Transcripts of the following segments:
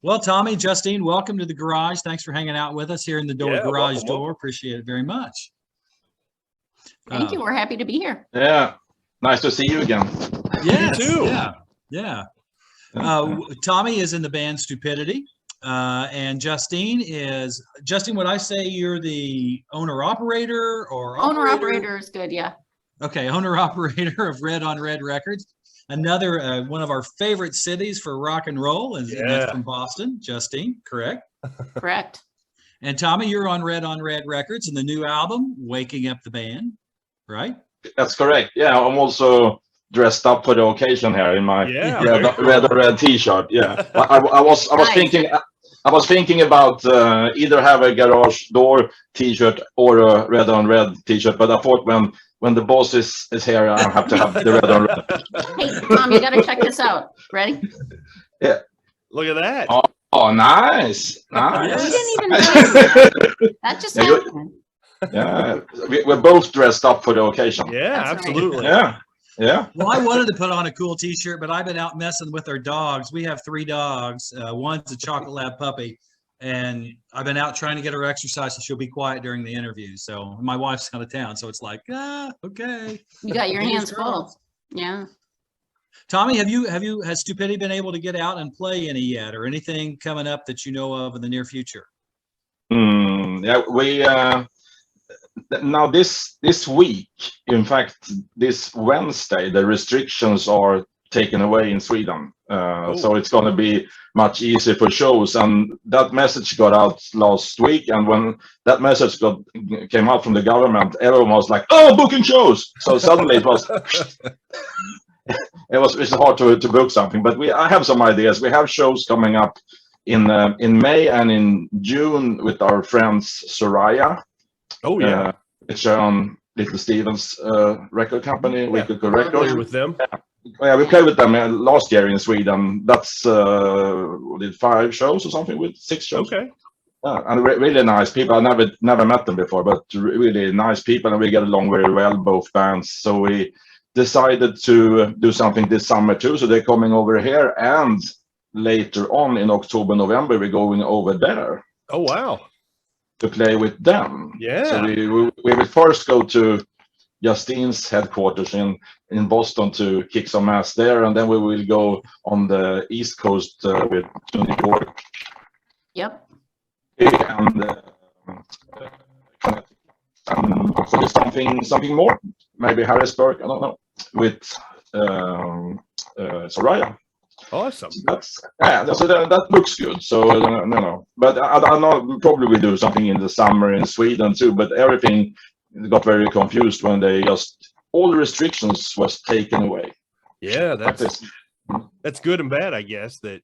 Well, Tommy, Justine, welcome to the garage. Thanks for hanging out with us here in the garage door. Appreciate it very much. Thank you. We're happy to be here. Yeah, nice to see you again. Yes, you too. Yeah. Tommy is in the band Stupidity, and Justine, would I say you're the owner-operator or Owner-operator is good, yeah. Okay, owner-operator of Red on Red Records. Another one of our favorite cities for rock and roll, and that's from Boston. Justine, correct? Correct. And Tommy, you're on Red Records and the new album, Waking Up the Band, right? That's correct. Yeah, I'm also dressed up for the occasion here in my red T-shirt. Yeah, I was thinking about either have a garage door T-shirt or a Red on Red T-shirt, but I thought when the boss is here, I have to have the Red on Red. Hey, Tom, you got to check this out. Ready? Yeah. Look at that. Oh, nice. We didn't even know that. That just happened. Yeah, we're both dressed up for the occasion. Yeah, That's absolutely. Right. Yeah. Well, I wanted to put on a cool T-shirt, but I've been out messing with our dogs. We have 3 dogs. One's a chocolate lab puppy, and I've been out trying to get her exercise so she'll be quiet during the interview. So my wife's out of town, so it's like, okay. You got your hands full. Yeah. Tommy, has Stupidity been able to get out and play any yet, or anything coming up that you know of in the near future? Yeah, we now this week, in fact, this Wednesday, the restrictions are taken away in Sweden. So it's going to be much easier for shows. And that message got out last week. And when that message came out from the government, everyone was like, "Oh, booking shows!" So suddenly it was. It's hard to book something, but I have some ideas. We have shows coming up in May and in June with our friends Soraya. Oh yeah, it's on Little Steven's record company. We could go record with them. Yeah, we played with them last year in Sweden. That's we did 5 shows or something with 6 shows. Okay. And really nice people. I never met them before, but really nice people, and we get along very well, both bands. So we decided to do something this summer too. So they're coming over here, and later on in October, November, we're going over there. Oh wow! To play with them. Yeah. So we will first go to Justine's headquarters in Boston to kick some ass there, and then we will go on the East Coast to New York. Yep. And something more, maybe Harrisburg. I don't know, with Soraya. Awesome. So that looks good. So no. But I know probably we do something in the summer in Sweden too. But everything got very confused when all the restrictions was taken away. Yeah, that's good and bad, I guess. That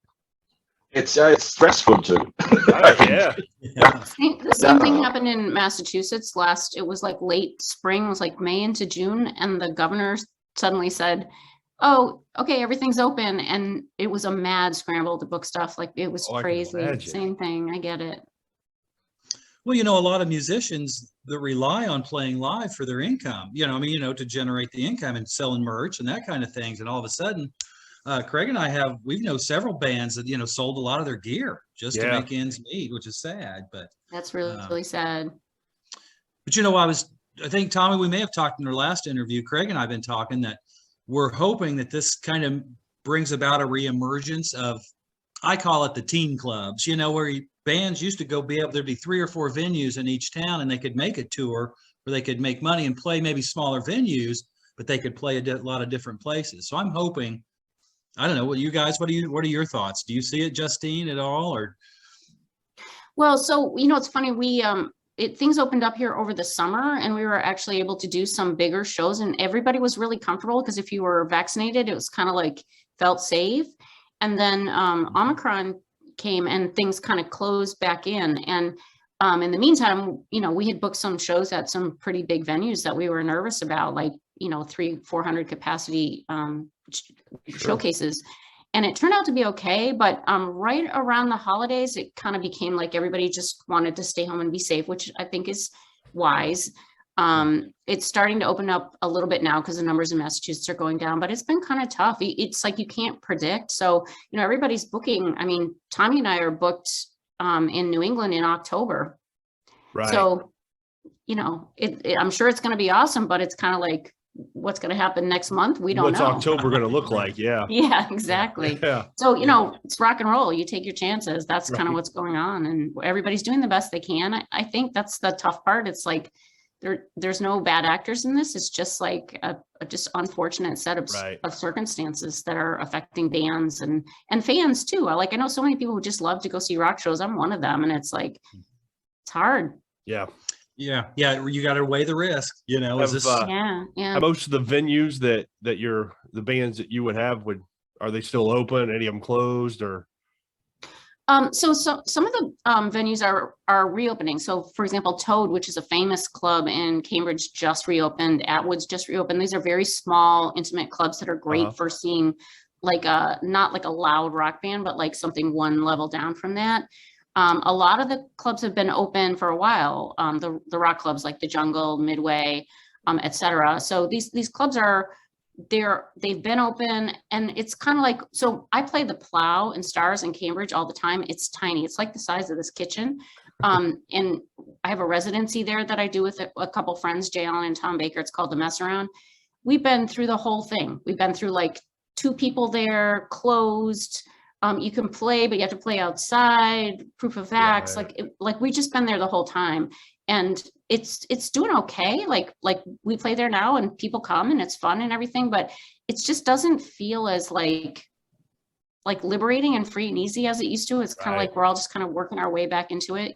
it's stressful too. Yeah. The same thing happened in Massachusetts it was like late spring, it was like May into June, and the governor suddenly said, "Oh, okay, everything's open," and it was a mad scramble to book stuff. Like it was crazy. Same thing. I get it. Well, a lot of musicians that rely on playing live for their income. To generate the income and selling merch and that kind of things. And all of a sudden, Craig and I we've several bands that sold a lot of their gear just to make ends meet, which is sad. But that's really sad. But I think Tommy, we may have talked in our last interview. Craig and I have been talking that we're hoping that this kind of brings about a reemergence of, I call it the teen clubs, where bands used to there'd be 3 or 4 venues in each town, and they could make a tour where they could make money and play maybe smaller venues, but they could play a lot of different places. So I'm hoping, I don't know, what are your thoughts? Do you see it, Justine, at all? Or? Well, so, it's funny, things opened up here over the summer, and we were actually able to do some bigger shows, and everybody was really comfortable because if you were vaccinated, it was kind of like felt safe. And then Omicron came and things kind of closed back in. And in the meantime, we had booked some shows at some pretty big venues that we were nervous about, like, 300-400 capacity showcases. And it turned out to be okay. But right around the holidays, it kind of became like everybody just wanted to stay home and be safe, which I think is wise. It's starting to open up a little bit now because the numbers in Massachusetts are going down, but it's been kind of tough. It's like you can't predict. So, everybody's booking. I mean, Tommy and I are booked in New England in October. Right. So, I'm sure it's going to be awesome, but it's kind of like, what's going to happen next month? We don't What's know. October going to look like? Yeah. Yeah, exactly. Yeah. So, it's rock and roll. You take your chances. That's kind of Right. what's going on. And everybody's doing the best they can. I think that's the tough part. It's like, there's no bad actors in this. It's just like a just unfortunate set of, Right. of circumstances that are affecting bands and fans too. I know so many people who just love to go see rock shows. I'm one of them. And it's like, it's hard. Yeah. Yeah. You got to weigh the risk, is Have, this, Yeah. Most of the venues that the bands that you would have are they still open? Any of them closed or? So some of the venues are reopening. So for example, Toad, which is a famous club in Cambridge, just reopened. Atwood's just reopened. These are very small, intimate clubs that are great for seeing not like a loud rock band, but like something one level down from that. A lot of the clubs have been open for a while. The rock clubs like the Jungle, Midway, etc. So these clubs they've been open, and it's kind of like, so I play the Plow and Stars in Cambridge all the time. It's tiny. It's like the size of this kitchen. And I have a residency there that I do with a couple friends, Jay Allen and Tom Baker. It's called the Mess Around. We've been through the whole thing. We've been through like 2 people there, closed. You can play, but you have to play outside, proof of vax. Right. Like we just been there the whole time. And it's doing okay. Like we play there now and people come and it's fun and everything, but it just doesn't feel as like liberating and free and easy as it used to. It's kind of like we're all just kind of working our way back into it,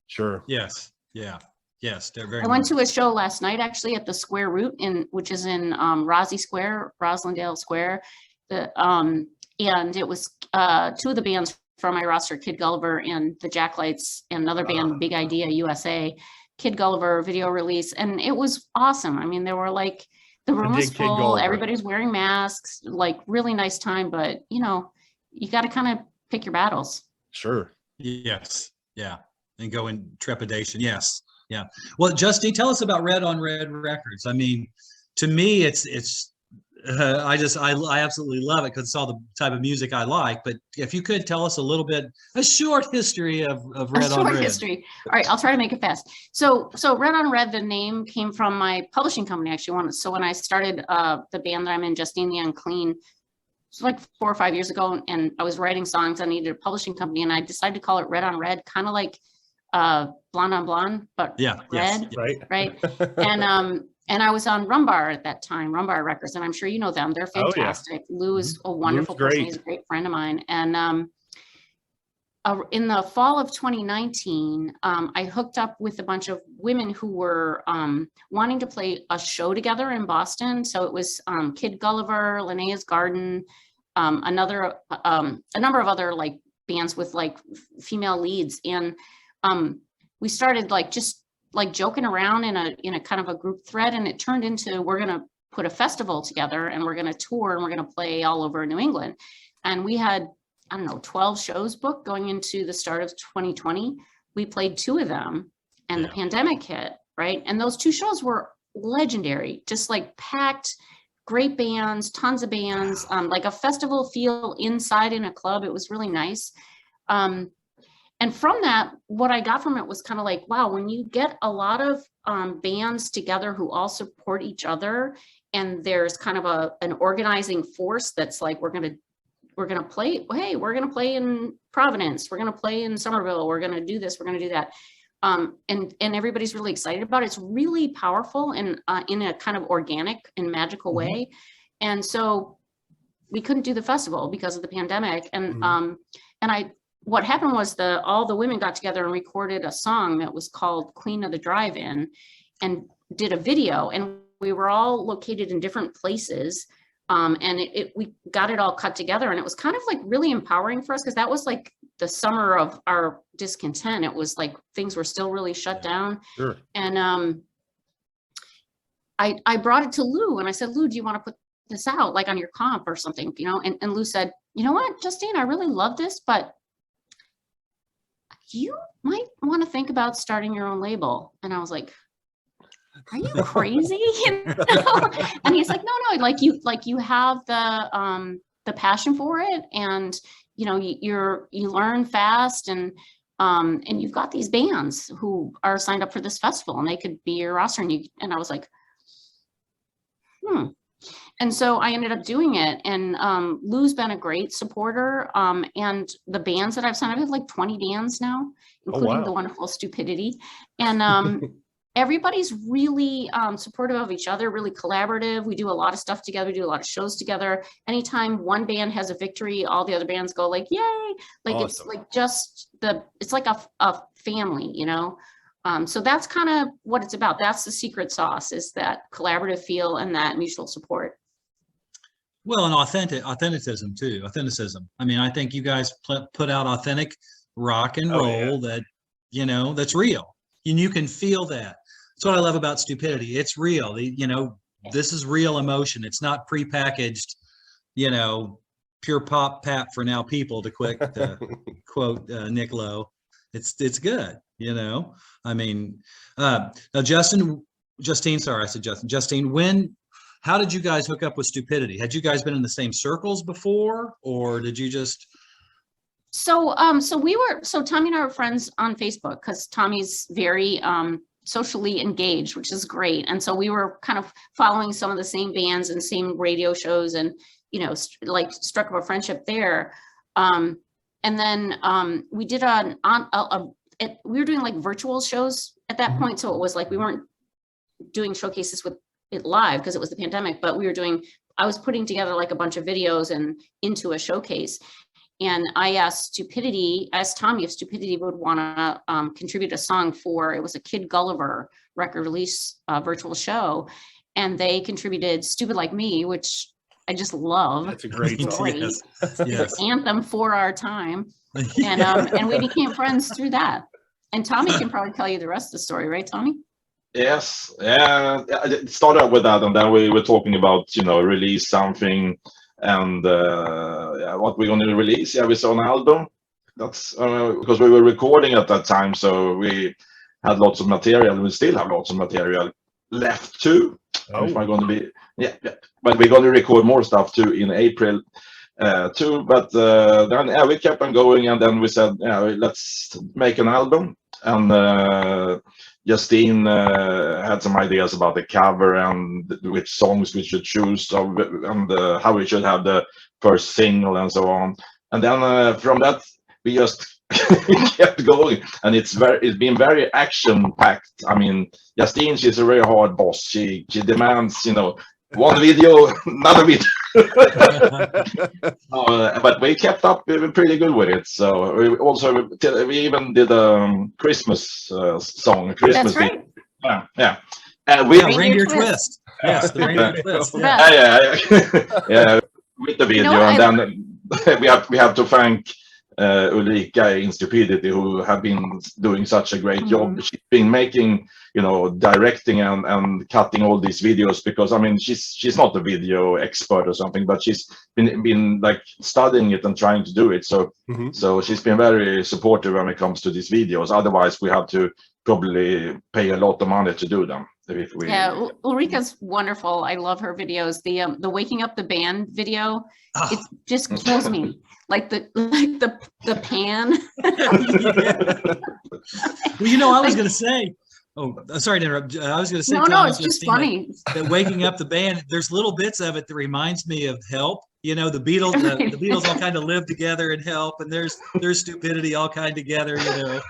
Sure. yes. Yeah. Yes. They're very I went to a show last night actually at the Square Root which is in Roslindale Square. And it was 2 of the bands from my roster, Kid Gulliver and the Jacklights, and another band, Big Idea USA. Kid Gulliver video release, and it was awesome. I mean, there were like, the room was full, everybody's wearing masks, like really nice time, but you got to kind of pick your battles. Sure. Yes. Yeah. And go in trepidation. Yes. Yeah. Well, Justine, tell us about Red on Red Records. I mean, to me, I absolutely love it because it's all the type of music I like. But if you could tell us a little bit, a short history of Red on Red. History. All right, I'll try to make it fast. So Red on Red, the name came from my publishing company actually. So when I started the band that I'm in, Justine the Unclean, it's like 4 or 5 years ago, and I was writing songs. I needed a publishing company, and I decided to call it Red on Red, kind of like Blonde on Blonde, but red, yes. right? And I was on Rumbar at that time, Rumbar Records, and I'm sure you know them. They're fantastic. Lou is a wonderful person. He's a great friend of mine. And in the fall of 2019, I hooked up with a bunch of women who were wanting to play a show together in Boston. So it was Kid Gulliver, Linnea's Garden, a number of other like bands with like female leads. And we started just joking around in a kind of a group thread, and it turned into, we're going to put a festival together and we're going to tour and we're going to play all over New England. And we had, 12 shows booked going into the start of 2020. We played 2 of them and the pandemic hit, right? And those 2 shows were legendary, just like packed, great bands, tons of bands, like a festival feel inside in a club. It was really nice. And from that, what I got from it was kind of like, wow, when you get a lot of bands together who all support each other, and there's kind of an organizing force that's like, we're gonna play. Hey, we're gonna play in Providence. We're gonna play in Somerville. We're gonna do this. We're gonna do that. And everybody's really excited about it. It's really powerful and in a kind of organic and magical way. And so we couldn't do the festival because of the pandemic. And what happened was all the women got together and recorded a song that was called Queen of the Drive-In and did a video. And we were all located in different places. And we got it all cut together, and it was kind of like really empowering for us, because that was like the summer of our discontent. It was like things were still really shut down. Sure. And I brought it to Lou, and I said, Lou, do you want to put this out like on your comp or something? And Lou said, you know what, Justine, I really love this, but you might want to think about starting your own label. And I was like, are you crazy? You know? And he's like, no, like you have the passion for it, and you know, you learn fast, and you've got these bands who are signed up for this festival, and they could be your roster. And I was like, And so I ended up doing it, and Lou's been a great supporter. And the bands that I've signed, I have like 20 bands now, including wow. the wonderful Stupidity. And everybody's really supportive of each other, really collaborative. We do a lot of stuff together, we do a lot of shows together. Anytime one band has a victory, all the other bands go like, yay! Like Awesome. It's like just it's like a family, you know? So that's kind of what it's about. That's the secret sauce, is that collaborative feel and that mutual support. Well, and authenticism too. Authenticism. I mean, I think you guys put out authentic rock and roll that, you know, that's real, and you can feel that. That's what I love about Stupidity. It's real. You know, this is real emotion. It's not prepackaged, you know, pure pap for now people, to quote Nick Lowe. It's good, you know. I mean, now Justine, sorry, I said Justine, how did you guys hook up with Stupidity? Had you guys been in the same circles before, or did you just? So Tommy and I were friends on Facebook, because Tommy's very socially engaged, which is great. And so we were kind of following some of the same bands and same radio shows, and, you know, like struck up a friendship there. And then we did we were doing like virtual shows at that point. So it was like, we weren't doing showcases with it live because it was the pandemic, but I was putting together like a bunch of videos and into a showcase. And I asked Tommy if Stupidity would want to contribute a song for, it was a Kid Gulliver record release virtual show. And they contributed Stupid Like Me, which I just love. That's a great song. Yes. It's an anthem for our time. And we became friends through that. And Tommy can probably tell you the rest of the story, right, Tommy? Yes, yeah. It started out with that, and then we were talking about, you know, release something, and what we're going to release. Yeah, we saw an album. That's because we were recording at that time, so we had lots of material. We still have lots of material left too. If I'm going to be, but we're going to record more stuff too in April too. But then we kept on going, and then we said, let's make an album. And Justine had some ideas about the cover and which songs we should choose, and how we should have the first single and so on. And then from that, we just kept going, and it's been very action packed. I mean, Justine, she's a very hard boss. She demands, you know, one video, another video. But we kept up pretty good with it. So we even did a Christmas song. That's right. Yeah. Reindeer Twist. Yes, the Reindeer Twist. Yeah, with the video, and then we have to thank Ulrika in Stupidity, who have been doing such a great job. She's been making, you know, directing and cutting all these videos, because I mean, she's not a video expert or something, but she's been like studying it and trying to do it. So so she's been very supportive when it comes to these videos. Otherwise, we have to probably pay a lot of money to do them. Ulrika's wonderful. I love her videos. The Waking Up the Band video, it just kills me. Like the pan. Well, you know, I was going to say, sorry to interrupt. I was going to say, no, it's just funny. That Waking Up the Band, there's little bits of it that reminds me of Help. You know, the Beatles, the Beatles all kind of live together in Help, and there's Stupidity all kind of together, you know.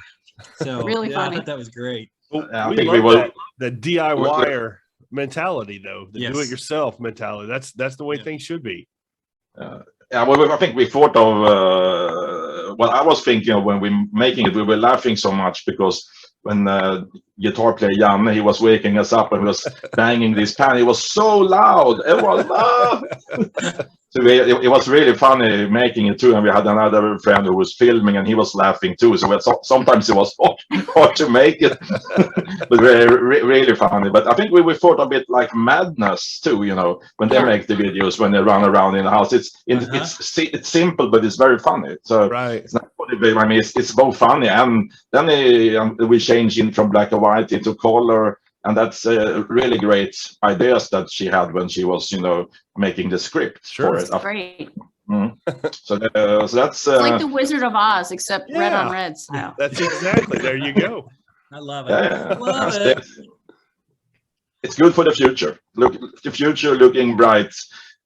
So really funny. I thought that was greght. Well, we love the DIYer mentality, though, the do-it-yourself mentality. That's the way things should be. I think we thought of what I was thinking of when we were making it. We were laughing so much because when guitar player Janne, he was waking us up and he was banging this pan. It was so loud. It was loud. So it was really funny making it too. And we had another friend who was filming, and he was laughing too. So sometimes it was hard to make it, but really funny. But I think we thought a bit like Madness too. You know, when they make the videos, when they run around in the house, it's simple, but it's very funny. So it's not. I mean, it's both funny, and then we changed in from black and white into color. and that's really great ideas that she had when she was, making the script Sure. for It's it. great. So that's It's like the Wizard of Oz, except red on Yeah. red style. That's exactly, there you go. I love it. yeah, Love that's it. it's good for the future. Look, the future looking bright,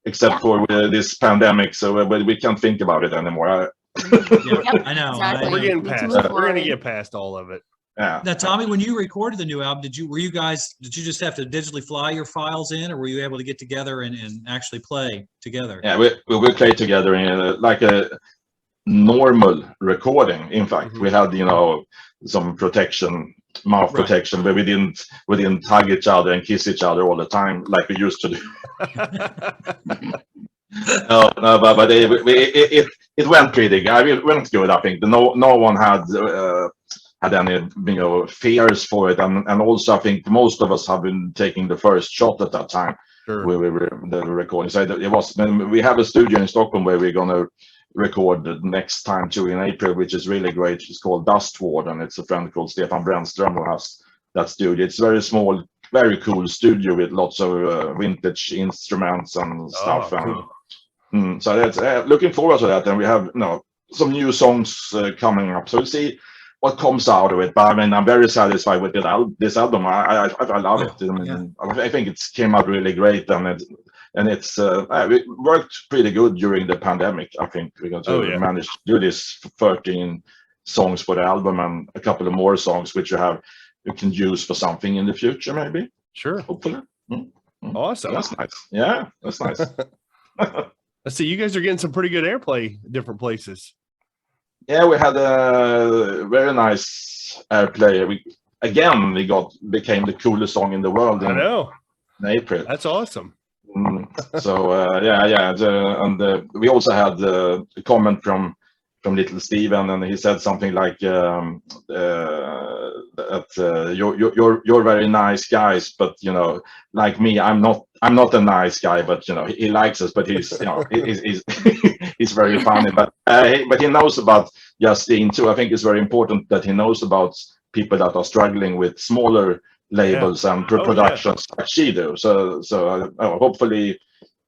except Yeah. for this pandemic. So we can't think about it anymore. Yeah, Yep, I know. exactly. I We're know. getting Need to past move it. We're gonna forward. get past all of it. Yeah. Now, Tommy, when you recorded the new album, did you just have to digitally fly your files in, or were you able to get together and actually play together? Yeah, we play together in like a normal recording. In fact, we had some protection, mouth Right. protection, but we didn't hug each other and kiss each other all the time like we used to do. No, but it went pretty good. It went good. I think no one had any fears for it, and also I think most of us have been taking the first shot at that time. Sure. We were the recording. So it was. We have a studio in Stockholm where we're gonna record the next time too in April, which is really great. It's called Dust Ward, and it's a friend called Stefan Brännström who has that studio. It's very small, very cool studio with lots of vintage instruments and stuff. Cool. So that's looking forward to that, and we have some new songs coming up. So we'll see what comes out of it. But I mean, I'm very satisfied with this album. I love it. I mean, I think it came out really great, and it worked pretty good during the pandemic. I think we're going to manage to do this 13 songs for the album and a couple of more songs which you can use for something in the future, maybe. Sure. Hopefully. Awesome. So that's nice. Yeah, that's nice. Let's see, you guys are getting some pretty good airplay in different places. Yeah, we had a very nice airplay. We became the coolest song in the world I know. in April. That's awesome. So and we also had a comment from Little Steven, and he said something like that you're very nice guys, but like me, I'm not a nice guy, but he likes us, but he's he's very funny, but he knows about Justine too. I think it's very important that he knows about people that are struggling with smaller labels and productions like she do. So hopefully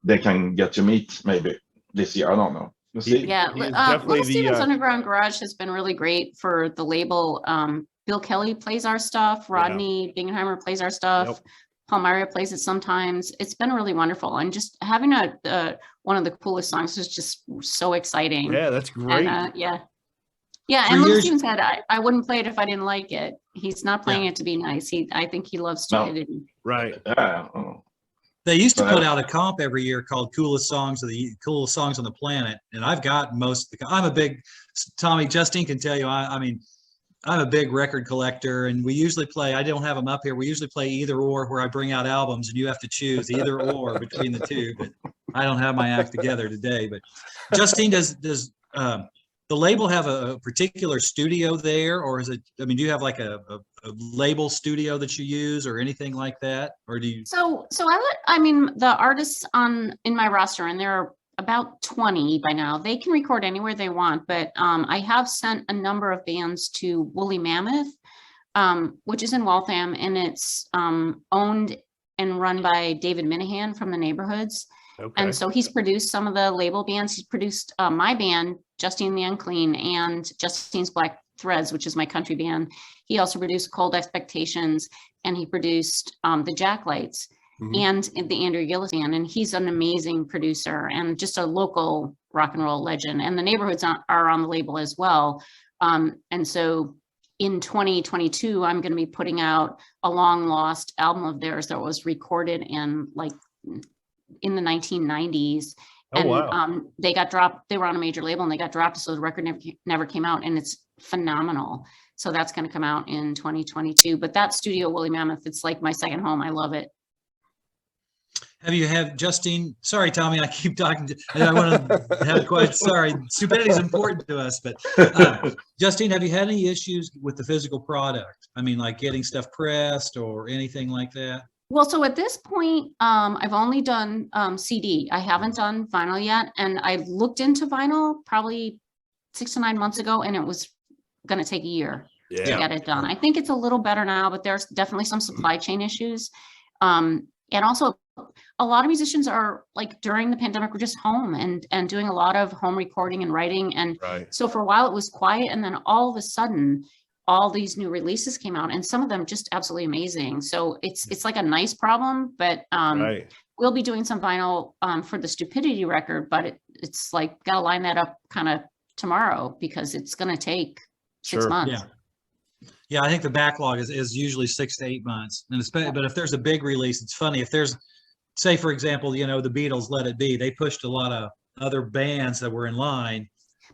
they can get to meet maybe this year. I don't know. We'll see. Yeah, Little Steven's Underground Garage has been really great for the label. Bill Kelly plays our stuff. Rodney Bingenheimer plays our stuff. Yep. Palmyra plays it sometimes. It's been really wonderful, and just having one of the coolest songs is just so exciting. Yeah, that's great. And, and Little Steven said I wouldn't play it if I didn't like it. He's not playing it to be nice. I think he loves Stupidity. Right. Yeah. They used to put out a comp every year called Coolest Songs on the Planet, and I've got most. I'm a big Tommy. Justine can tell you. I mean, I'm a big record collector, and we usually play. I don't have them up here. We usually play either or, where I bring out albums, and you have to choose either or between the two. But I don't have my act together today. But Justine, does the label have a particular studio there, or is it? I mean, do you have like a label studio that you use, or anything like that, or do you? So the artists in my roster, and there are about 20 by now, they can record anywhere they want, but I have sent a number of bands to Woolly Mammoth, which is in Waltham, and it's owned and run by David Minahan from the Neighborhoods. Okay. And so he's produced some of the label bands. He's produced my band, Justine the Unclean, and Justine's Black Threads, which is my country band. He also produced Cold Expectations, and he produced the Jacklights. And the Andrew Gillis band, and he's an amazing producer and just a local rock and roll legend. And the Neighborhoods are on the label as well. And so in 2022, I'm going to be putting out a long lost album of theirs that was recorded in the 1990s. And they got dropped. They were on a major label and they got dropped, so the record never came out, and it's phenomenal. So that's going to come out in 2022. But that studio, Woolly Mammoth, it's like my second home. I love it. Have Justine? Sorry, Tommy, I keep talking. I want to have quite. Sorry, stupidity is important to us, but Justine, have you had any issues with the physical product? I mean, like getting stuff pressed or anything like that? Well, so at this point, I've only done CD. I haven't done vinyl yet, and I looked into vinyl probably 6 to 9 months ago, and it was going to take a year. to Yeah. get it done. I think it's a little better now, but there's definitely some supply chain issues. And also a lot of musicians are like during the pandemic, were just home and doing a lot of home recording and writing. And Right. so for a while it was quiet, and then all of a sudden all these new releases came out, and some of them just absolutely amazing. So it's like a nice problem, but Right. we'll be doing some vinyl for the Stupidity record, but it's like got to line that up kind of tomorrow because it's going to take 6 Sure. months. Yeah. Yeah, I think the backlog is usually 6 to 8 months. And but if there's a big release, it's funny. If there's, say, for example, the Beatles, Let It Be, they pushed a lot of other bands that were in line.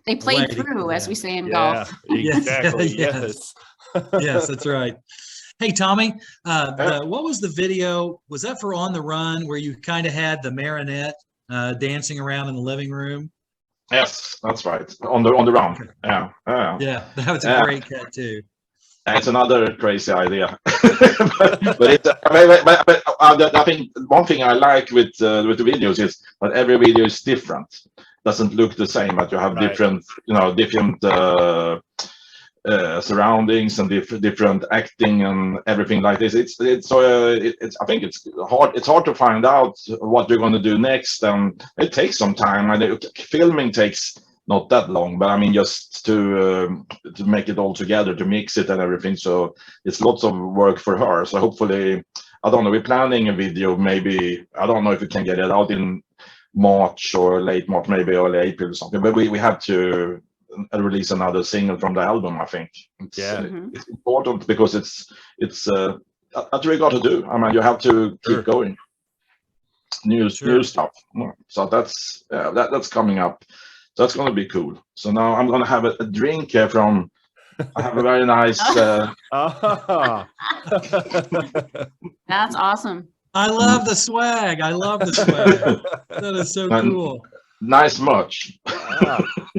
They played Way to through, go as down. we say in Yeah. golf. Exactly. Yes. Yes. Yes, that's right. Hey, Tommy, what was the video? Was that for On the Run where you kind of had the marionette dancing around in the living room? Yes, that's right. On the run. Yeah. Yeah, that was a Yeah. great cut too. It's another crazy idea. but it's, I think one thing I like with the videos is that every video is different. Doesn't look the same, but you have Right. different surroundings and different acting and everything like this. It's I think it's hard. It's hard to find out what you're going to do next, and it takes some time. And filming takes not that long, but I mean just to make it all together, to mix it and everything. So it's lots of work for her. So hopefully, I don't know. We're planning a video. Maybe I don't know if we can get it out in March or late March, maybe early April or something. But we have to release another single from the album. I think it's important because it's what you got to do. I mean, you have to keep going. New stuff. So that's coming up. So that's going to be cool. So now I'm going to have a drink here from. I have a very nice. That's awesome. I love the swag. I love the swag. That is so cool. Nice merch.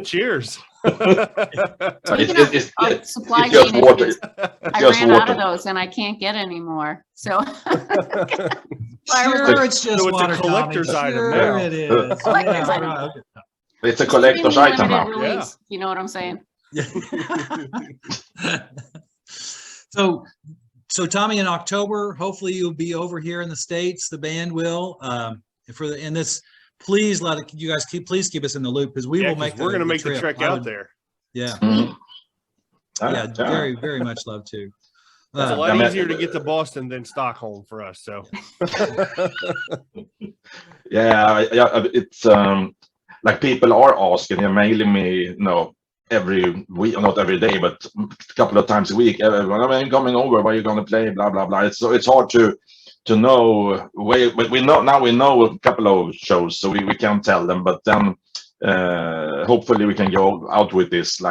Cheers. Speaking of supply just chain water. issues, I Just ran out water. of those and I can't get any more. So Sure, it's just So it's a water, Tommy. collector's item Sure now. it is. Collector's Yeah, item. right. It's a collector's item now. Limited release, you know what I'm saying? Yeah. So Tommy, in October, hopefully you'll be over here in the States. The band will. In this, please you guys please keep us in the loop because we will make. We're going to make the trek out there. Yeah. Mhm. Yeah, very, very much love to. It's a lot easier to get to Boston than Stockholm for us. So. Yeah, it's like people are asking and mailing me, every week, not every day, but a couple of times a week. When I'm coming over, where you going to play? Blah blah blah. It's hard to know. But we know a couple of shows, so we can tell them. But then hopefully we can go out with this,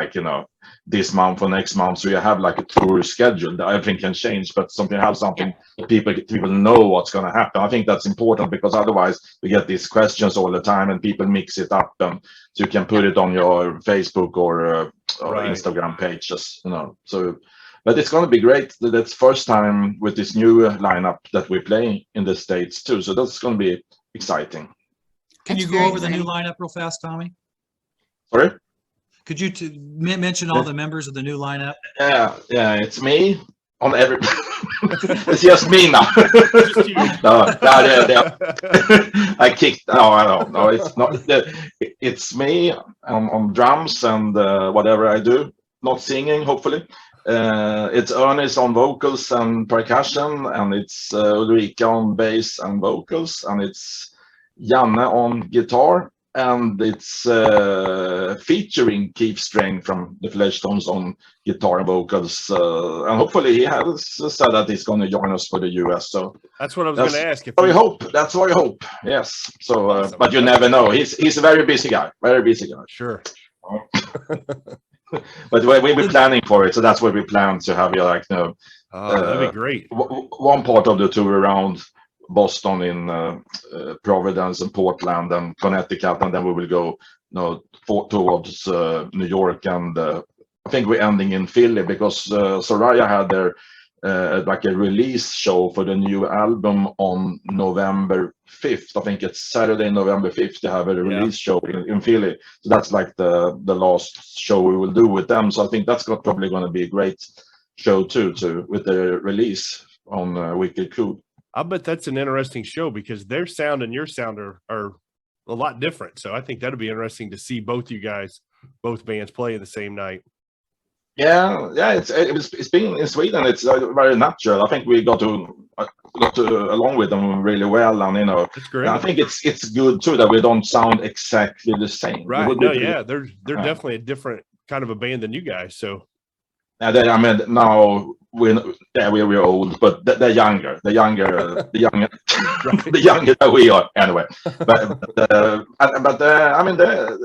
this month or next month. So you have like a tour schedule. Everything can change, but something people know what's going to happen. I think that's important because otherwise we get these questions all the time and people mix it up. And so you can put it on your Facebook or Instagram pages, So, but it's going to be great. That's first time with this new lineup that we play in the States too. So that's going to be exciting. Can you go over the new lineup real fast, Tommy? Sorry? Could you mention all the members of the new lineup? Yeah, it's me on every. It's just me now. Just you. I kicked. No, I don't know. It's not. It's me on drums and whatever I do. Not singing, hopefully. It's Ernest on vocals and percussion, and it's Ulrika on bass and vocals, and it's Janne on guitar. And it's featuring Keith Strang from the Fleshtones on guitar and vocals. And hopefully he has said that he's going to join us for the US. So that's what I was going to ask. That's what I hope. Yes. So, awesome. But you never know. He's a very busy guy. Very busy guy. Sure. But we're planning for it. So that's what we plan to have. That'd be great. One part of the tour around Boston, in Providence and Portland and Connecticut, and then we will go towards New York, and I think we're ending in Philly because Soraya had their like a release show for the new album on November 5th. I think it's Saturday, November 5th. They have a release show in Philly. So that's like the last show we will do with them. So I think that's probably going to be great show too, with the release on Wicked Cool. I bet that's an interesting show because their sound and your sound are a lot different. So I think that'd be interesting to see both bands play the same night. Yeah, it's been in Sweden. It's very natural. I think we got along with them really well, and That's great. I think it's good too that we don't sound exactly the same. Right? No, yeah, they're definitely a different kind of a band than you guys. So. I mean, now we're old, but they're younger. The younger that we are, anyway. But I mean, they're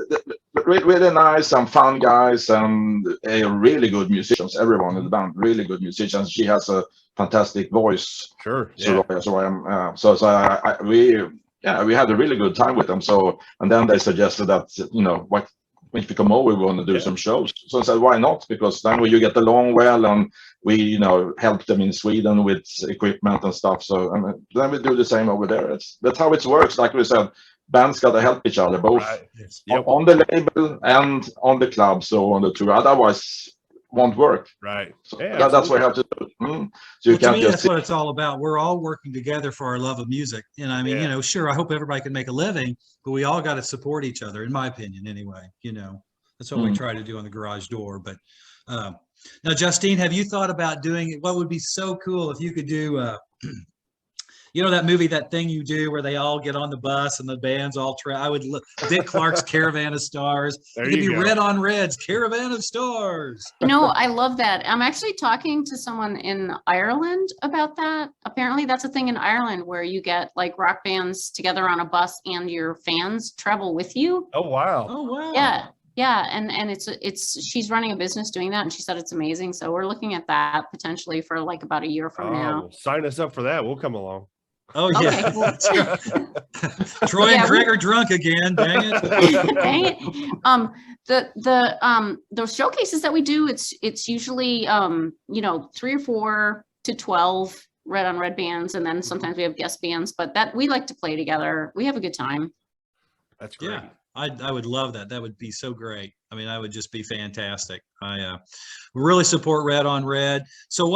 really nice and fun guys, and really good musicians. Everyone in the band, really good musicians. She has a fantastic voice. Sure. Yeah. We had a really good time with them. So, and then they suggested that what. If you come over, we want to do some shows. So I said, why not? Because then you get along well, and we, help them in Sweden with equipment and stuff. So then we do the same over there. That's how it works. Like we said, bands got to help each other, both on the label and on the club. So on the tour, otherwise won't work. Right. So that's what you have to do. So you to me, that's what it's all about. We're all working together for our love of music. And I mean, sure, I hope everybody can make a living, but we all got to support each other, in my opinion, anyway. That's what we try to do on the Garage Door. But now, Justine, have you thought about doing it? What would be so cool if you could do that movie, that thing you do where they all get on the bus and the bands all Dick Clark's Caravan of Stars. It could be Red on Red's Caravan of Stars. I love that. I'm actually talking to someone in Ireland about that. Apparently that's a thing in Ireland where you get like rock bands together on a bus and your fans travel with you. Oh, wow. Yeah. Yeah. And she's running a business doing that. And she said it's amazing. So we're looking at that potentially for like about a year from now. Sign us up for that. We'll come along. Oh yeah, okay, cool. Troy and Greg are drunk again. Dang it! Dang it! The showcases that we do, it's usually 3 or 4 to 12 Red on Red bands, and then sometimes we have guest bands. But that we like to play together. We have a good time. That's great. Yeah, I would love that. That would be so great. I mean, that would just be fantastic. I really support Red on Red. So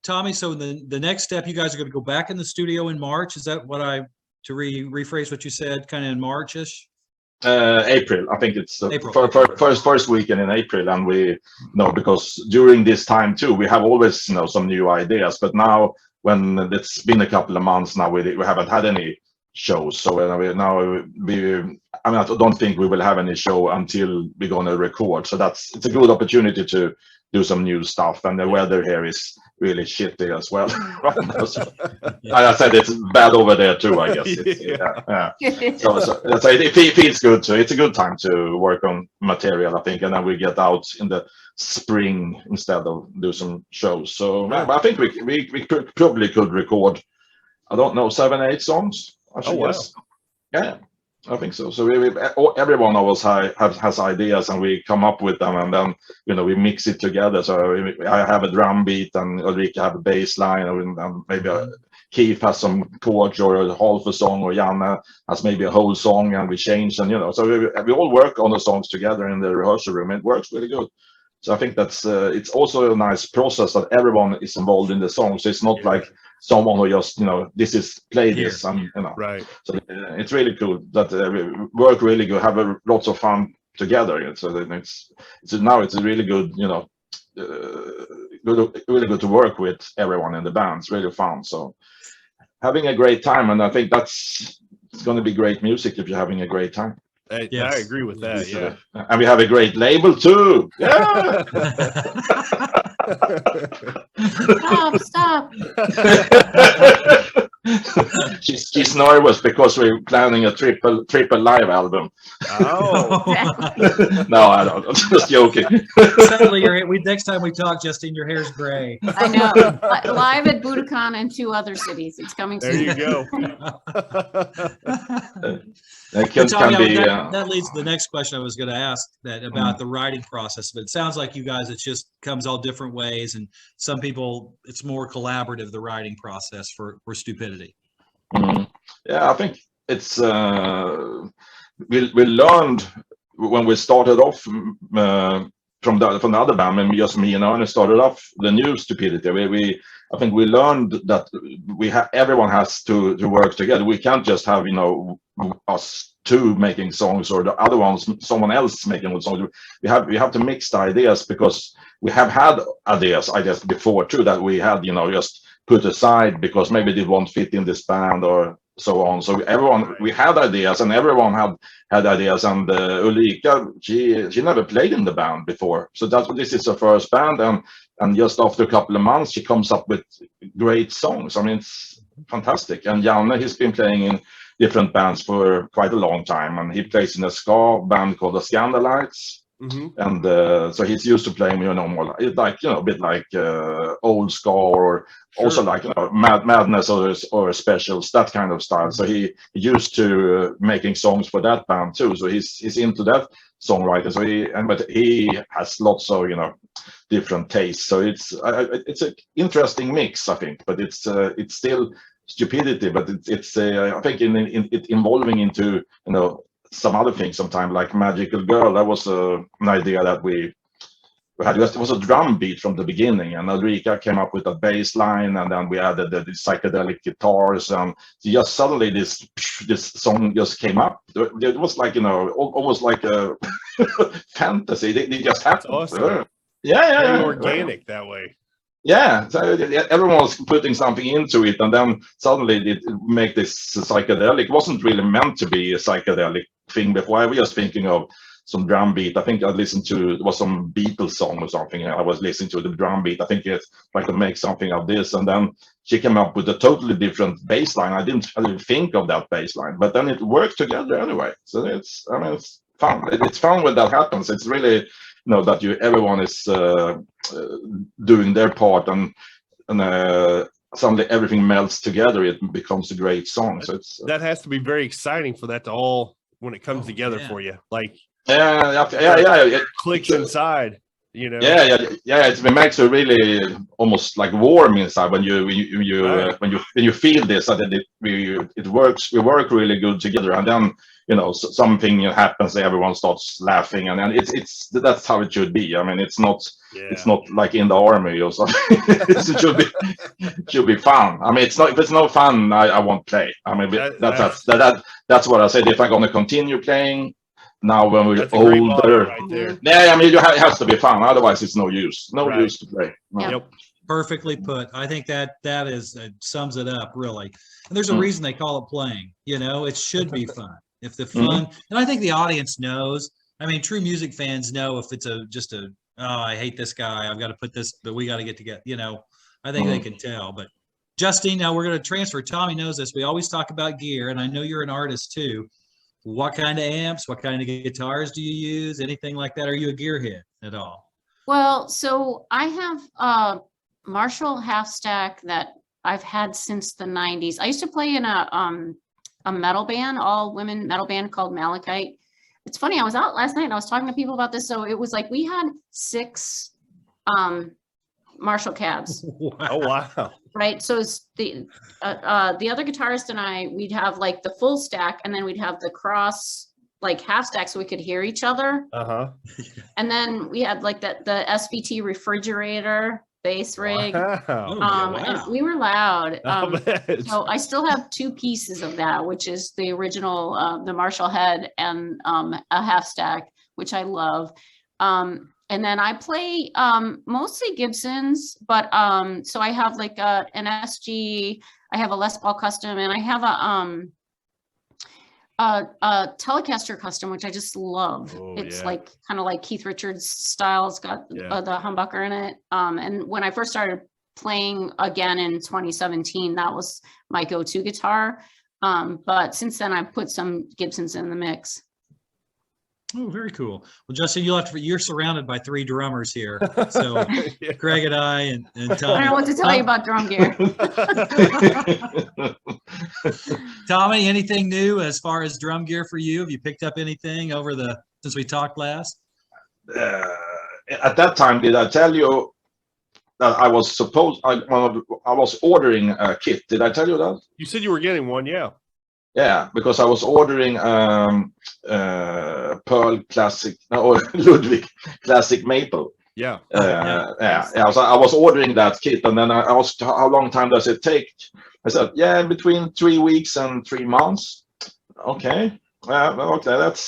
Tommy, so the next step, you guys are going to go back in the studio in March. Is that what to rephrase what you said, kind of in March-ish? April. I think it's April. First weekend in April, and we know because during this time too, we have always some new ideas. But now, when it's been a couple of months now, we haven't had any shows. So I don't think we will have any show until we're going to record. So it's a good opportunity to do some new stuff, and the weather here is really shitty as well. I said it's bad over there too, I guess. So it feels good too. It's a good time to work on material, I think, and then we get out in the spring instead of do some shows. So I think we probably could record, I don't know, 7-8 songs, I should guess. Yeah. I think so. So every one of us has ideas, and we come up with them, and then we mix it together. So I have a drum beat, and Ulrika have a bass line, and maybe Keith has some chords or a half a song, or Janne has maybe a whole song, and we change, and so we all work on the songs together in the rehearsal room. It works really good. So I think that's it's also a nice process that everyone is involved in the song. So it's not like someone who just this is play this and right. So it's really cool that we work really good, have lots of fun together. So it's really good, really good to work with everyone in the band. It's really fun. So having a great time, and I think it's going to be great music if you're having a great time. I agree with that. Yeah, and we have a great label too. Yeah. Stop. She's nervous because we're planning a triple live album. Oh. No, I don't. I'm just joking. Sadly, next time we talk, Justine, your hair's gray. I know. Live at Budokan and 2 other cities. It's coming soon. There you go. That leads to the next question I was going to ask about the writing process. But it sounds like you guys, it just comes all different ways, and some people it's more collaborative, the writing process for Stupidity. Yeah, I think it's we learned when we started off from the other band, and just me and Ernest started off the new Stupidity. I think we learned that everyone has to work together. We can't just have us two making songs or the other ones someone else making songs. We have to mix the ideas, because we have had ideas before too that we had just put aside because maybe they won't fit in this band or so on. So we had ideas, and everyone had ideas. And Ulrika, she never played in the band before, so this is her first band, and just after a couple of months she comes up with great songs. I mean, it's fantastic. And Janne, he's been playing in different bands for quite a long time, and he plays in a ska band called the Scandalites. And so he's used to playing more like a bit like old ska, or also like Madness or Specials, that kind of style. So he used to making songs for that band too, so he's into that songwriting. So but he has lots of different tastes, so it's an interesting mix, I think. But it's still Stupidity, but it's I think it involving into some other things sometime, like Magical Girl. That was an idea that we had. It was a drum beat from the beginning, and Ulrika came up with a bass line, and then we added the psychedelic guitars, and just suddenly this song just came up. It was like almost like a fantasy. It just happened. Awesome. Yeah. Organic that way. Yeah, so everyone was putting something into it, and then suddenly it make this psychedelic. It wasn't really meant to be a psychedelic thing before. I was just thinking of some drum beat. I think I listened to, it was some Beatles song or something. I was listening to the drum beat. I think it's like to make something of this, and then she came up with a totally different bass line. I didn't think of that bass line, but then it worked together anyway. So it's fun. It's fun when that happens. It's really that everyone is doing their part, and suddenly everything melts together. It becomes a great song. So that has to be very exciting for that to all, when it comes together for you. Like it clicks inside. Yeah. It makes you really almost like warm inside when you feel this. That it works. We work really good together, and then something happens. Everyone starts laughing, and then that's how it should be. I mean, it's not like in the army or something. It should be fun. I mean, if it's no fun, I won't play. I mean, that's what I said. If I'm going to continue playing. Now when we're older, I mean, it has to be fun. Otherwise, it's no use. Use to play. No. Yep. Perfectly put. I think that sums it up really. And there's a reason they call it playing. It should be fun. If the fun, and I think the audience knows. I mean, true music fans know if it's I hate this guy. I've got to put this, but we got to get together. I think they can tell. But Justine, now we're going to transfer. Tommy knows this. We always talk about gear, and I know you're an artist too. What kind of amps, what kind of guitars do you use? Anything like that? Are you a gearhead at all? Well, so I have a Marshall half stack that I've had since the 90s. I used to play in a metal band, all women metal band called Malachite. It's funny, I was out last night and I was talking to people about this. So it was like we had 6 Marshall cabs. Wow. Oh, wow. Right. So it's the other guitarist and we'd have like the full stack, and then we'd have the cross like half stack so we could hear each other. And then we had like the SVT refrigerator bass rig. Wow. And we were loud. So I still have 2 pieces of that, which is the original the Marshall head and a half stack, which I love. And then I play mostly Gibsons, but so I have like an SG, I have a Les Paul custom, and I have a Telecaster custom, which I just love. It's like kind of like Keith Richards style. It's got the humbucker in it. And when I first started playing again in 2017, that was my go-to guitar. But since then, I've put some Gibsons in the mix. Oh, very cool. Well, Justin, you're surrounded by 3 drummers here. So Craig and I and Tommy. I don't know what to tell you about drum gear. Tommy, anything new as far as drum gear for you? Have you picked up anything since we talked last? At that time, did I tell you that I was ordering a kit? Did I tell you that? You said you were getting one, yeah. Yeah, because I was ordering Pearl Classic or Ludwig Classic Maple. Yeah. Yeah. So I was ordering that kit, and then I asked how long time does it take. I said, yeah, between 3 weeks and 3 months. Okay. Okay, that's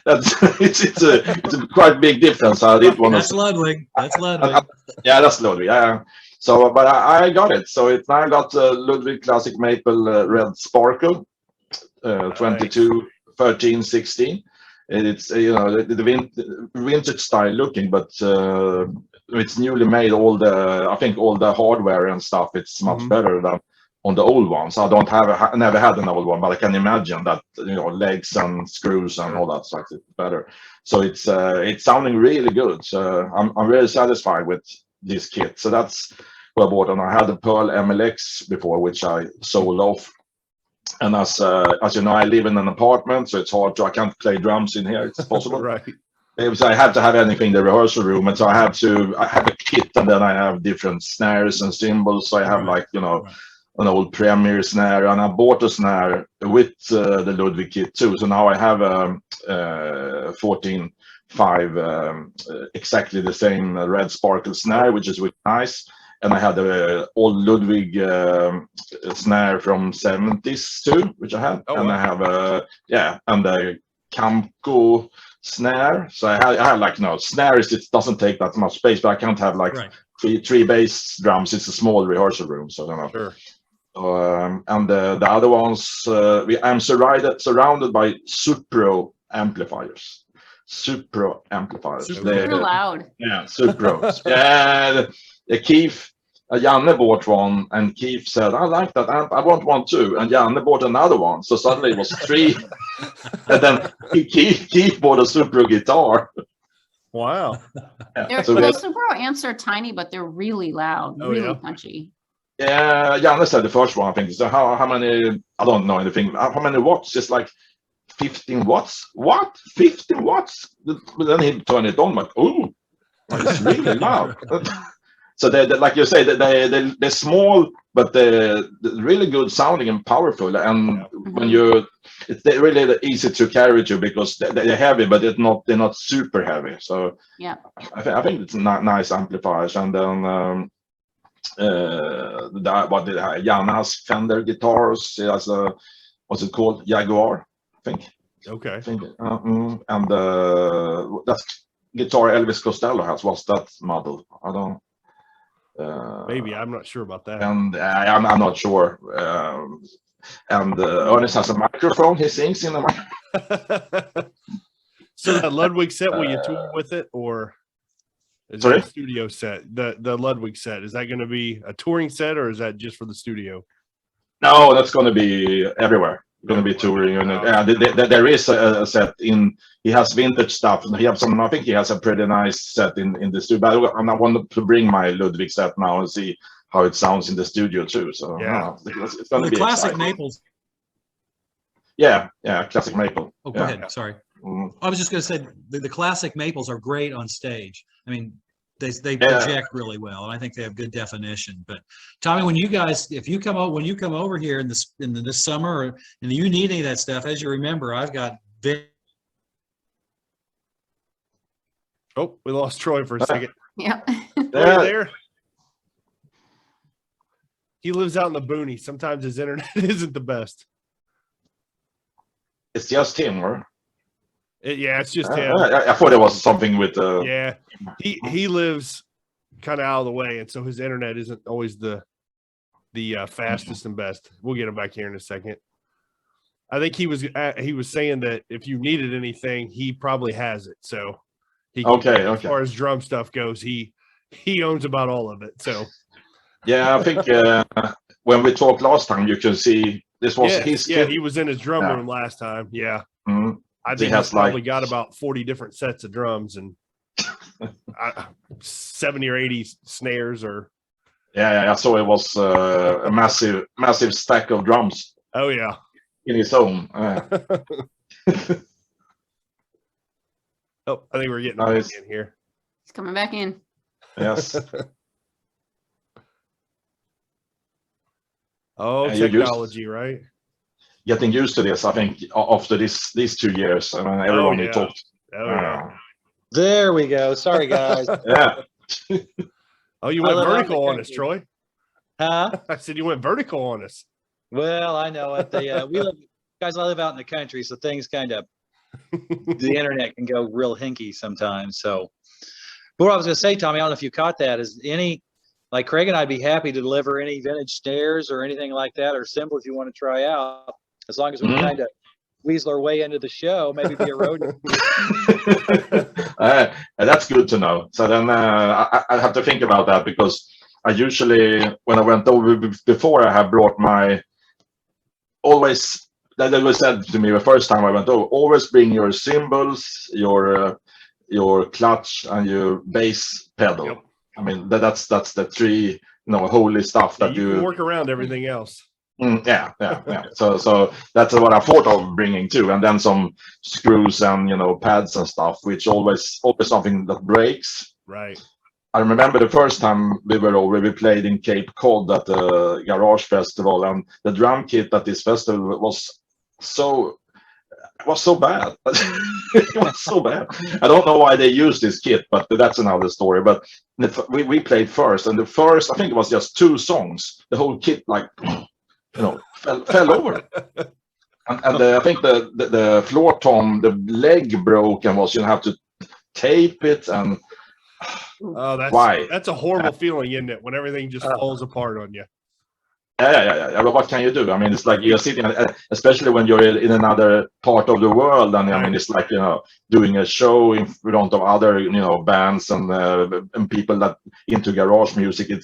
that's it's a quite big difference. I didn't want That's to. Ludwig. That's Ludwig. Yeah, that's Ludwig. Yeah. So, but I got it. So now I got Ludwig Classic Maple Red Sparkle, 22, 13, 16. And it's the vintage style looking, but it's newly made. I think all the hardware and stuff. It's much better than on the old ones. I don't have I never had an old one, but I can imagine that legs and screws and all that stuff is better. So it's sounding really good. So I'm really satisfied with this kit. So that's what I bought, and I had the Pearl MLX before, which I sold off. And as you know, I live in an apartment, so it's hard I can't play drums in here. It's possible. Right. So I have to have anything in the rehearsal room, and so I have a kit, and then I have different snares and cymbals. So I have an old Premier snare, and I bought a snare with the Ludwig kit too. So now I have a 14.5 exactly the same red sparkle snare, which is really nice. And I had the old Ludwig snare from 70s too, which I had. And I have and the Camco snare. So I have snares. It doesn't take that much space, but I can't have three bass drums. It's a small rehearsal room, so I don't know. Sure. And the other ones, I'm surrounded by Supro amplifiers. Supro amplifiers. Super loud. Yeah, Supros. Yeah. Keith, Janne bought one, and Keith said, I like that amp, I want one too. And Janne bought another one. So suddenly it was 3. And then Keith bought a Supro guitar. Wow. Yeah, those Supro amps are tiny, but they're really loud, really punchy. Yeah, Janne said the first one, I think. So how many, I don't know anything. How many watts? It's like 15 watts. What? 15 watts? But then he turned it on, like, oh, it's really loud. So they like you say, they're small, but they're really good sounding and powerful. And when it's really easy to carry to, because they're heavy, but they're not super heavy. So yeah, I think it's nice amplifiers. And then Janne has Fender guitars. He has a, what's it called, Jaguar, I think. Okay. And that guitar Elvis Costello has. What's that model? I don't. Maybe I'm not sure about that. And I'm not sure. And Ernest has a microphone. He sings in a microphone. So that Ludwig set, will you tour with it, or is Sorry? it a studio set? The Ludwig set, is that going to be a touring set, or is that just for the studio? No, that's going to be everywhere. Going to be touring. There is a set in. He has vintage stuff. He has some. I think he has a pretty nice set in the studio. But I want to bring my Ludwig set now and see how it sounds in the studio too. So it's going to be classic exciting. Maples. Yeah, classic maple. Oh, go ahead. Sorry. I was just going to say the classic Maples are great on stage. I mean, they project really well, and I think they have good definition. But Tommy, when you guys, when you come over here in this summer, and you need any of that stuff, as you remember, I've got. Oh, we lost Troy for a second. Yeah. There. He lives out in the boonies. Sometimes his internet isn't the best. It's just him, or? It's just him. I thought it was something with. Yeah, he lives kind of out of the way, and so his internet isn't always the fastest and best. We'll get him back here in a second. I think he was saying that if you needed anything, he probably has it. So as far as drum stuff goes, he owns about all of it. So yeah, I think when we talked last time, you can see this was his. Yeah, he was in his drum room last time. Yeah. Mm-hmm. I think he's probably got about 40 different sets of drums and 70 or 80 snares. Or I saw it was a massive stack of drums. Oh yeah, in his home. Oh, I think we're getting back in here. He's coming back in. Yes. Oh, technology, right? getting used to this. I think after these 2 years, I mean, everyone yeah. talked. Oh, yeah. There we go. Sorry, guys. Yeah. Oh, you I went live out in vertical the on us, country. Troy. Huh? I said you went vertical on us. Well, I know it. We live, guys. I live out in the country, so things kind of the internet can go real hinky sometimes. So, but what I was going to say, Tommy, I don't know if you caught that. Is any like Craig and I'd be happy to deliver any vintage snares or anything like that or cymbals you want to try out, as long as we kind of weasel our way into the show. Maybe be a rodeo. That's good to know. So then I have to think about that, because I usually, when I went over before, I have brought my always. That was said to me the first time I went over. Always bring your cymbals, your clutch, and your bass pedal. Yep. I mean, that's the three, holy stuff that You can work around everything else. Yeah. So that's what I thought of bringing too, and then some screws and pads and stuff, which always something that breaks. Right. I remember the first time we were over, we played in Cape Cod at the Garage Festival, and the drum kit at this festival was so bad. It was so bad. I don't know why they used this kit, but that's another story. But we played first, and the first, I think it was just 2 songs. The whole kit fell over. And I think the floor tom, the leg broke, and was have to tape it. And Oh, why? That's a horrible feeling, isn't it? When everything just falls apart on you. Yeah. But what can you do? I mean, it's like you're sitting, especially when you're in another part of the world, and I mean, it's like doing a show in front of other bands and people that into garage music. I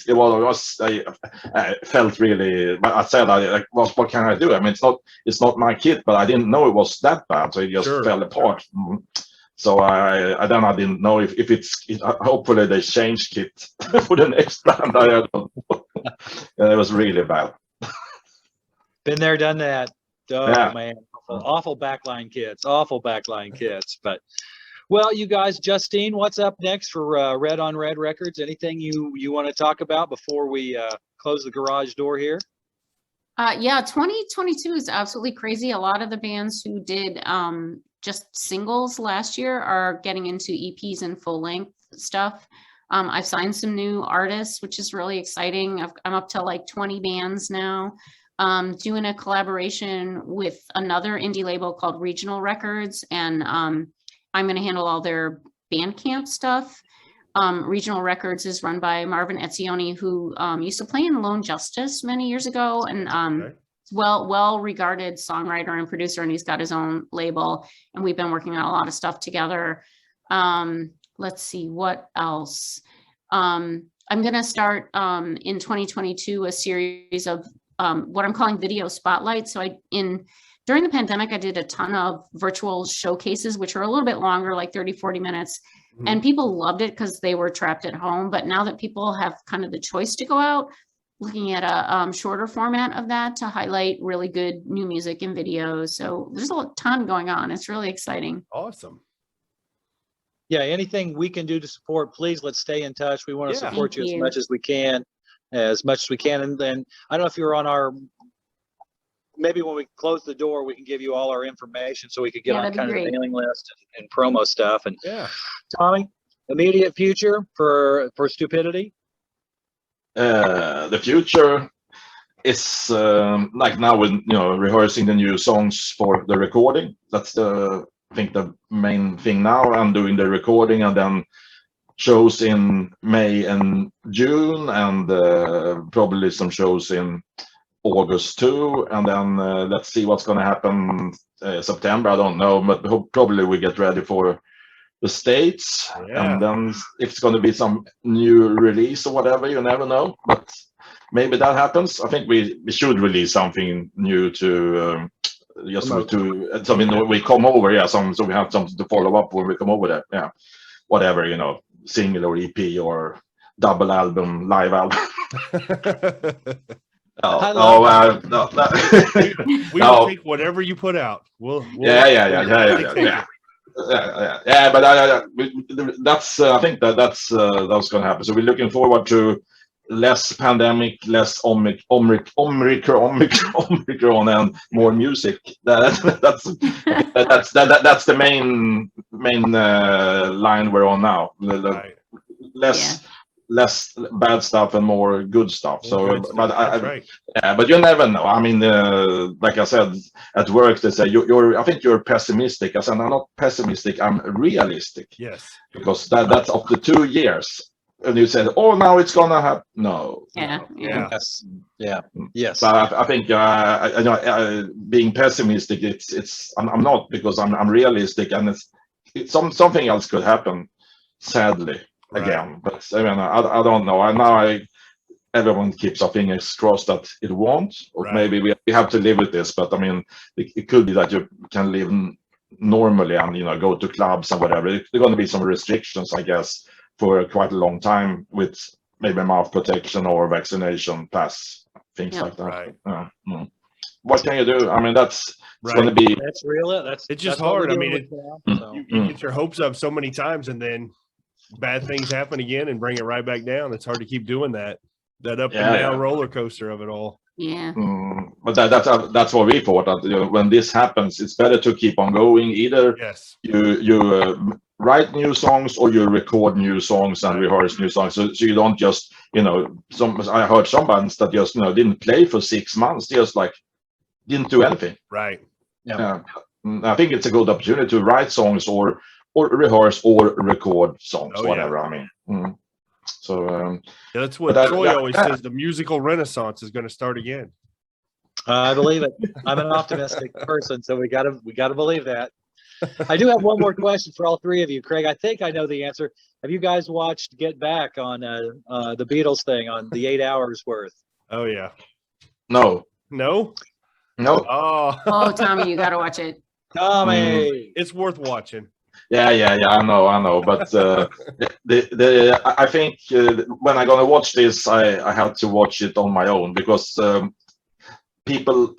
felt really. But I said, what can I do? I mean, it's not my kit, but I didn't know it was that bad, so it just fell apart. So I didn't know if it's. Hopefully they changed kit for the next band. I don't know. It was really bad. Been there, done that. Oh Yeah. man, awful backline kits. But well, you guys, Justine, what's up next for Red on Red Records? Anything you want to talk about before we close the garage door here? Yeah, 2022 is absolutely crazy. A lot of the bands who did just singles last year are getting into EPs and full length stuff. I've signed some new artists, which is really exciting. I'm up to like 20 bands now. Doing a collaboration with another indie label called Regional Records, and I'm going to handle all their Bandcamp stuff. Regional Records is run by Marvin Etzioni, who used to play in Lone Justice many years ago, and well regarded songwriter and producer, and he's got his own label, and we've been working on a lot of stuff together. Let's see what else. I'm going to start in 2022 a series of what I'm calling video spotlights. So during the pandemic, I did a ton of virtual showcases, which are a little bit longer, like 30, 40 minutes. And people loved it because they were trapped at home. But now that people have kind of the choice to go out, looking at a shorter format of that to highlight really good new music and videos. So there's a ton going on. It's really exciting. Awesome. Yeah, anything we can do to support, please let's stay in touch. We want to support you as much as we can. And then I don't know if you're on maybe when we close the door, we can give you all our information so we could get on kind of the mailing list and promo stuff. And Tommy, immediate future for Stupidity? The future is like now with rehearsing the new songs for the recording. That's I think the main thing now. I'm doing the recording and then shows in May and June, and probably some shows in August too. And then let's see what's going to happen September. I don't know, but probably we get ready for the States. And then if it's going to be some new release or whatever, you never know. But maybe that happens. I think we should release something new to something we come over. So we have something to follow up when we come over there. Whatever, single or EP or double album, live album. We will take whatever you put out. Yeah. But that's I think that's going to happen. So we're looking forward to less pandemic, less Omicron, and more music. That's the main line we're on now. Right. Less bad stuff and more good stuff. So, Good stuff. but That's right. yeah, but you never know. I mean, like I said, at work they say I think you're pessimistic. I said I'm not pessimistic. I'm realistic, Yes. because that's after 2 years. And you said, "Oh, now it's gonna happen." No. Yeah. Yeah. Yes. Yeah. Yes. So I think being pessimistic, I'm not, because I'm realistic, and something else could happen, sadly, again. But I mean, I don't know. Everyone keeps our fingers crossed that it won't, or Right. maybe we have to live with this. But I mean, it could be that you can live normally and go to clubs and whatever. There are going to be some restrictions, I guess, for quite a long time, with maybe mouth protection or vaccination pass, things like that. Right. What can you do? I mean, it's Right. going to be. That's real. It's just that's what hard. we're I mean, dealing with now, so. You get your hopes up so many times, and then bad things happen again and bring it right back down. It's hard to keep doing that up and down roller coaster of it all. Yeah. But that's what we thought, that when this happens, it's better to keep on going. Either Yes. you write new songs, or you record new songs and rehearse new songs, so you don't just I heard some bands that just didn't play for 6 months, just like didn't do anything. Right. Yeah. I think it's a good opportunity to write songs, or rehearse, or record songs, Oh, yeah. whatever. I mean, so That's what But Troy yeah, always yeah. says. The musical renaissance is going to start again. I believe it. I'm an optimistic person, so we gotta believe that. I do have one more question for all three of you. Craig, I think I know the answer. Have you guys watched Get Back on the Beatles thing, on the 8 hours worth? Oh yeah. no. No. Oh, Oh, Tommy, you got to watch it. Tommy. It's worth watching. yeah, I know. But I think when I'm gonna watch this, I have to watch it on my own, because people,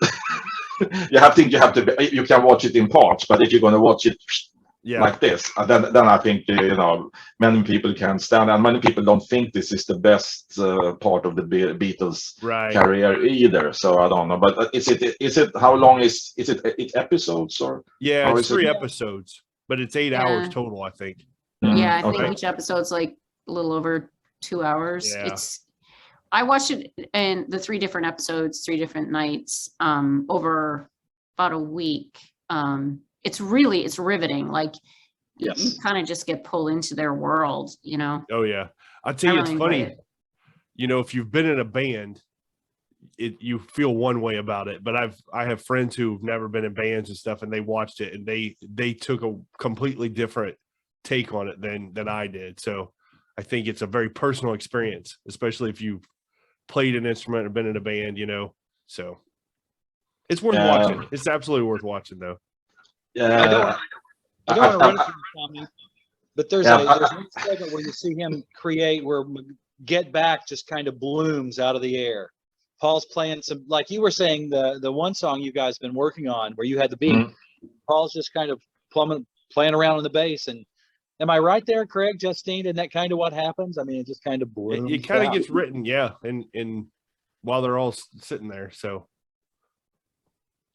you can watch it in parts, but if you're gonna watch it like this, then I think many people can stand, and many people don't think this is the best part of the Beatles career either. So I don't know, but is it how long is it? 8 episodes, or it's 3 episodes, but it's 8 hours total, I think. Yeah, I think each episode's like a little over 2 hours. Yeah. I watched it in the 3 different episodes, 3 different nights, over about a week. It's riveting. Like you kind of just get pulled into their world, Oh yeah. I'll tell you, it's really funny. enjoy If you've been in a band, you feel one way about it, but I have friends who've never been in bands and stuff, and they watched it, and they took a completely different take on it than I did. So I think it's a very personal experience, especially if you've played an instrument or been in a band, so it's worth watching. It's absolutely worth watching, though. Yeah. I don't want to run it from Tommy, but there's one segment where you see him create, where Get Back just kind of blooms out of the air. Paul's playing some, like you were saying, the one song you guys been working on where you had the beat. Paul's just kind of playing around on the bass. And am I right there, Craig, Justine? Isn't that kind of what happens? I mean, it just kind of blooms. It kind of gets written, and while they're all sitting there. So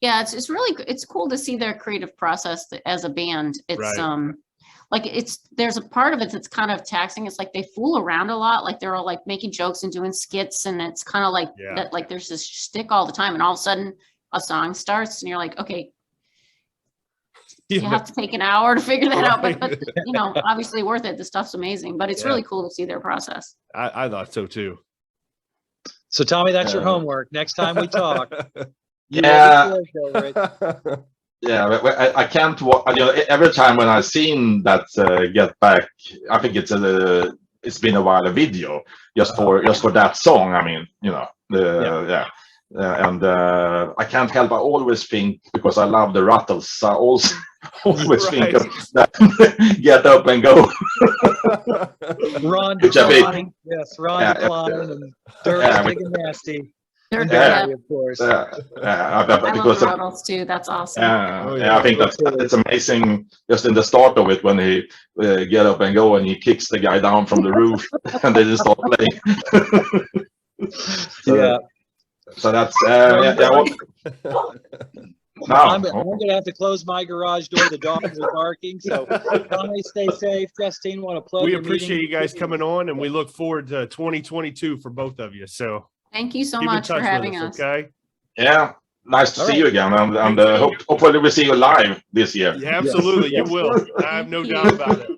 Yeah, it's cool to see their creative process as a band. It's there's a part of it that's kind of taxing. It's like they fool around a lot, like they're all like making jokes and doing skits, and it's kind of like that, like there's this shtick all the time, and all of a sudden a song starts and you're like, okay, you have to take an hour to figure that out, but obviously worth it. The stuff's amazing, but it's really cool to see their process. I thought so too. So Tommy, that's your homework. Next time we talk. Yeah, I can't. Every time when I've seen that Get Back, I think it's been a while, a video just for that song. I mean, and I can't help. I always think, because I love the Rattles, I also always think of that. Get up and go. Ron Which I Klein, yes, Ron Klein and Dirty Big and Nasty. They're And good. Yeah. Barry, of course. I love because the Rottweiler too. That's awesome. Oh, yeah, yeah. I think that's amazing. Just in the start of it, when he get up and go, and he kicks the guy down from the roof, and they just start playing. Yeah. So that's I'm now. going to have to close my garage door. The dogs are barking. So, Tommy, stay safe. Justine, want to plug We your appreciate meeting? you guys coming on, and we look forward to 2022 for both of you. So Thank you so keep in much for touch with having us, us. okay? Yeah, nice to All see right. you again, and Thank you. hopefully we see you live this year. Yeah, absolutely, Yes. you will. I have no Thank doubt you. about it.